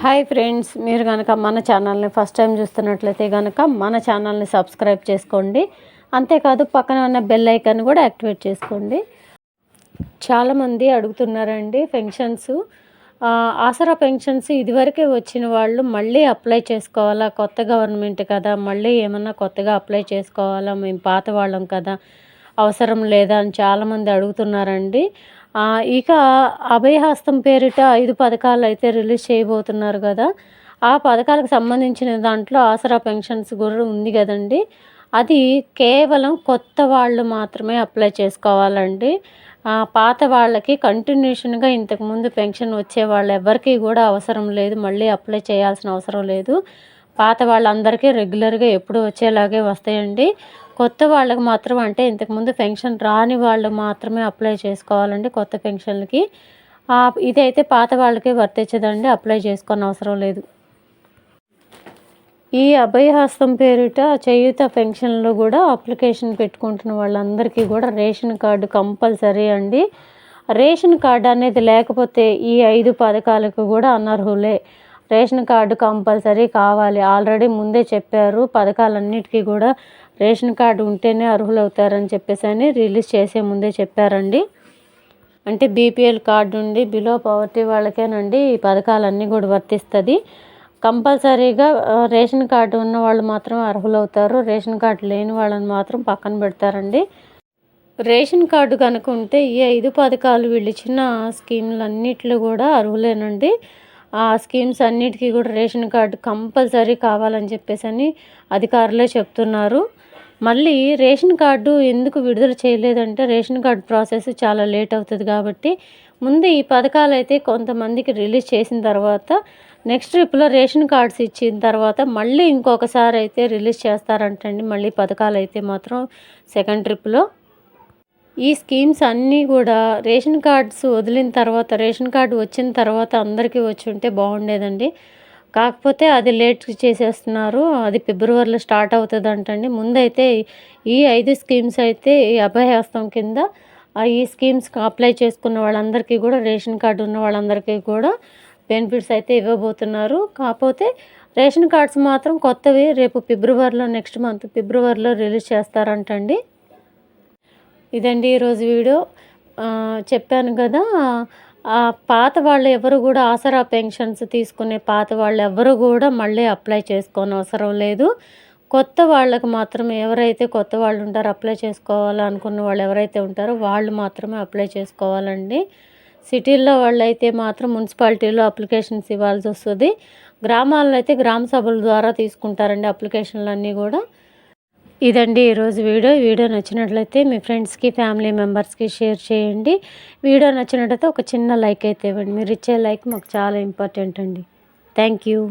Hi friends, మీరు కనుక మన ఛానల్ని ఫస్ట్ టైం చూస్తున్నట్లయితే కనుక మన ఛానల్ని సబ్స్క్రైబ్ చేసుకోండి. అంతేకాదు పక్కన ఉన్న బెల్ ఐకాన్ కూడా యాక్టివేట్ చేసుకోండి. చాలామంది అడుగుతున్నారండి పెన్షన్స్, ఆసరా పెన్షన్స్ ఇదివరకే వచ్చిన వాళ్ళు మళ్ళీ అప్లై చేసుకోవాలా? కొత్త గవర్నమెంట్ కదా, మళ్ళీ ఏమన్నా కొత్తగా అప్లై చేసుకోవాలా? మేము పాత వాళ్ళం కదా, అవసరం లేదా అని చాలామంది అడుగుతున్నారండి. ఇక అభయహస్తం పేరిట 5 పథకాలు అయితే రిలీజ్ చేయబోతున్నారు కదా. ఆ పథకాలకు సంబంధించిన దాంట్లో ఆసరా పెన్షన్స్ కూడా ఉంది కదండి. అది కేవలం కొత్త వాళ్ళు మాత్రమే అప్లై చేసుకోవాలండి. పాత వాళ్ళకి కంటిన్యూషన్గా ఇంతకుముందు పెన్షన్ వచ్చే వాళ్ళు ఎవరికి కూడా అవసరం లేదు, మళ్ళీ అప్లై చేయాల్సిన అవసరం లేదు. పాత వాళ్ళందరికీ రెగ్యులర్గా ఎప్పుడు వచ్చేలాగే వస్తాయండి. కొత్త వాళ్ళకి మాత్రం, అంటే ఇంతకుముందు పెన్షన్ రాని వాళ్ళు మాత్రమే అప్లై చేసుకోవాలండి కొత్త పెన్షన్లకి. ఇదైతే పాత వాళ్ళకే వర్తించదండి, అప్లై చేసుకోని అవసరం లేదు. ఈ అభయహస్తం పేరిట చేయూత పెన్షన్లో కూడా అప్లికేషన్ పెట్టుకుంటున్న వాళ్ళందరికీ కూడా రేషన్ కార్డు కంపల్సరీ అండి. రేషన్ కార్డు అనేది లేకపోతే ఈ 5 పథకాలకు కూడా అనర్హులే. రేషన్ కార్డు కంపల్సరీ కావాలి. ఆల్రెడీ ముందే చెప్పారు, పథకాలన్నిటికీ కూడా రేషన్ కార్డు ఉంటేనే అర్హులవుతారని చెప్పేసి రిలీజ్ చేసే ముందే చెప్పారండి. అంటే బీపీఎల్ కార్డు ఉండి బిలో పవర్టీ వాళ్ళకేనండి ఈ పథకాలన్నీ కూడా వర్తిస్తుంది. కంపల్సరీగా రేషన్ కార్డు ఉన్న వాళ్ళు మాత్రం అర్హులవుతారు. రేషన్ కార్డు లేని వాళ్ళని మాత్రం పక్కన పెడతారండి. రేషన్ కార్డు కనుక ఉంటే ఈ 5 పథకాలు వీళ్ళు ఇచ్చిన స్కీములన్నిట్లో కూడా అర్హులేనండి. ఆ స్కీమ్స్ అన్నిటికీ కూడా రేషన్ కార్డు కంపల్సరీ కావాలని చెప్పేసి అధికారులే చెప్తున్నారు. మళ్ళీ రేషన్ కార్డు ఎందుకు విడుదల చేయలేదంటే రేషన్ కార్డు ప్రాసెస్ చాలా లేట్ అవుతుంది కాబట్టి ముందు ఈ పథకాలు అయితే కొంతమందికి రిలీజ్ చేసిన తర్వాత నెక్స్ట్ ట్రిప్లో రేషన్ కార్డ్స్ ఇచ్చిన తర్వాత మళ్ళీ ఇంకొకసారి అయితే రిలీజ్ చేస్తారంటండి. మళ్ళీ పథకాలు అయితే మాత్రం సెకండ్ ట్రిప్లో. ఈ స్కీమ్స్ అన్నీ కూడా రేషన్ కార్డ్స్ వదిలిన తర్వాత, రేషన్ కార్డు వచ్చిన తర్వాత అందరికీ వచ్చి ఉంటే బాగుండేదండి. కాకపోతే అది లేట్ చేసేస్తున్నారు. అది ఫిబ్రవరిలో స్టార్ట్ అవుతుంది అంటండి. ముందైతే ఈ 5 స్కీమ్స్ అయితే ఈ అభయహస్తం కింద ఈ స్కీమ్స్కి అప్లై చేసుకున్న వాళ్ళందరికీ కూడా, రేషన్ కార్డు ఉన్న వాళ్ళందరికీ కూడా బెనిఫిట్స్ అయితే ఇవ్వబోతున్నారు. కాకపోతే రేషన్ కార్డ్స్ మాత్రం కొత్తవి రేపు ఫిబ్రవరిలో, నెక్స్ట్ మంత్ ఫిబ్రవరిలో రిలీజ్ చేస్తారంటండి. ఇదండి ఈరోజు వీడియో. చెప్పాను కదా, పాత వాళ్ళు ఎవరు కూడా ఆసరా పెన్షన్స్ తీసుకునే పాత వాళ్ళు ఎవరు కూడా మళ్ళీ అప్లై చేసుకోని అవసరం లేదు. కొత్త వాళ్ళకు మాత్రమే, ఎవరైతే కొత్త వాళ్ళు ఉంటారో అప్లై చేసుకోవాలనుకున్న వాళ్ళు ఎవరైతే ఉంటారో వాళ్ళు మాత్రమే అప్లై చేసుకోవాలండి. సిటీల్లో వాళ్ళు అయితే మాత్రం మున్సిపాలిటీలో అప్లికేషన్స్ ఇవ్వాల్సి వస్తుంది. గ్రామాల్లో అయితే గ్రామ సభల ద్వారా తీసుకుంటారండి అప్లికేషన్లు అన్నీ కూడా. ఇదండి ఈరోజు వీడియో నచ్చినట్లయితే మీ ఫ్రెండ్స్కి, ఫ్యామిలీ మెంబర్స్కి షేర్ చేయండి. వీడియో నచ్చినట్లయితే ఒక చిన్న లైక్ అయితే ఇవ్వండి. మీరు ఇచ్చే లైక్ మాకు చాలా ఇంపార్టెంట్ అండి. Thank you.